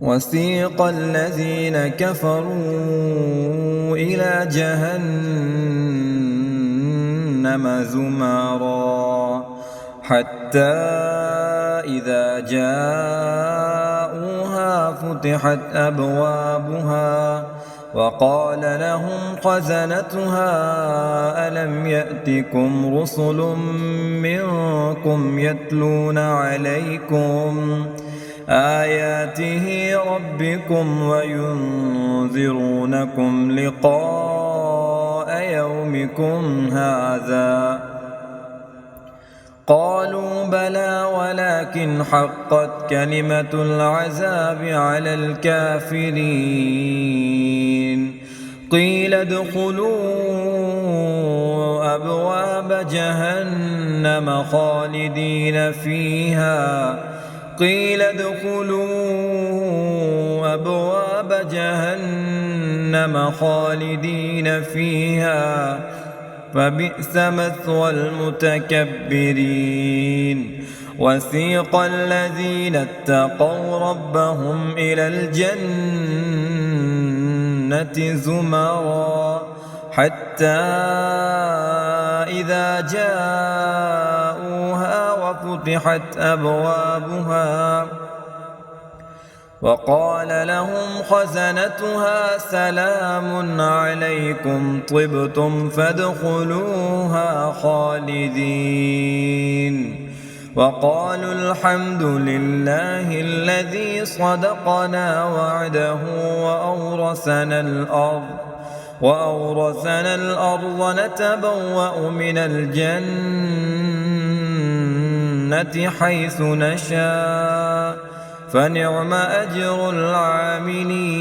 وسيق الذين كفروا إلى جهنم زمرا حتى إذا جاءوها فتحت أبوابها وقال لهم خزنتها ألم يأتكم رسل منكم يتلون عليكم آياته ربكم وينذرونكم لقاء يومكم هذا قالوا بلى ولكن حقت كلمة العذاب على الكافرين قيل ادخلوا أبواب جهنم خالدين فيها قيل ادخلوا أبواب جهنم خالدين فيها فبئس مثوى المتكبرين وسيق الذين اتقوا ربهم إلى الجنة زمرا حتى إذا جاءوها وفتحت أبوابها وقال لهم خزنتها سلام عليكم طبتم فادخلوها خالدين وقالوا الحمد لله الذي صدقنا وعده وأورثنا الأرض نتبوأ من الجنة حيث نشاء فنعم أجر العاملين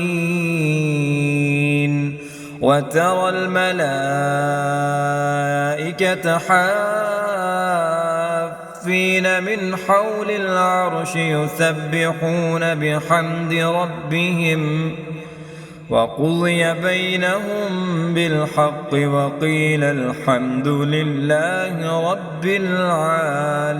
وترى الملائكة حافين من حول العرش يسبحون بحمد ربهم وقضي بينهم بالحق وقيل الحمد لله رب العالمين.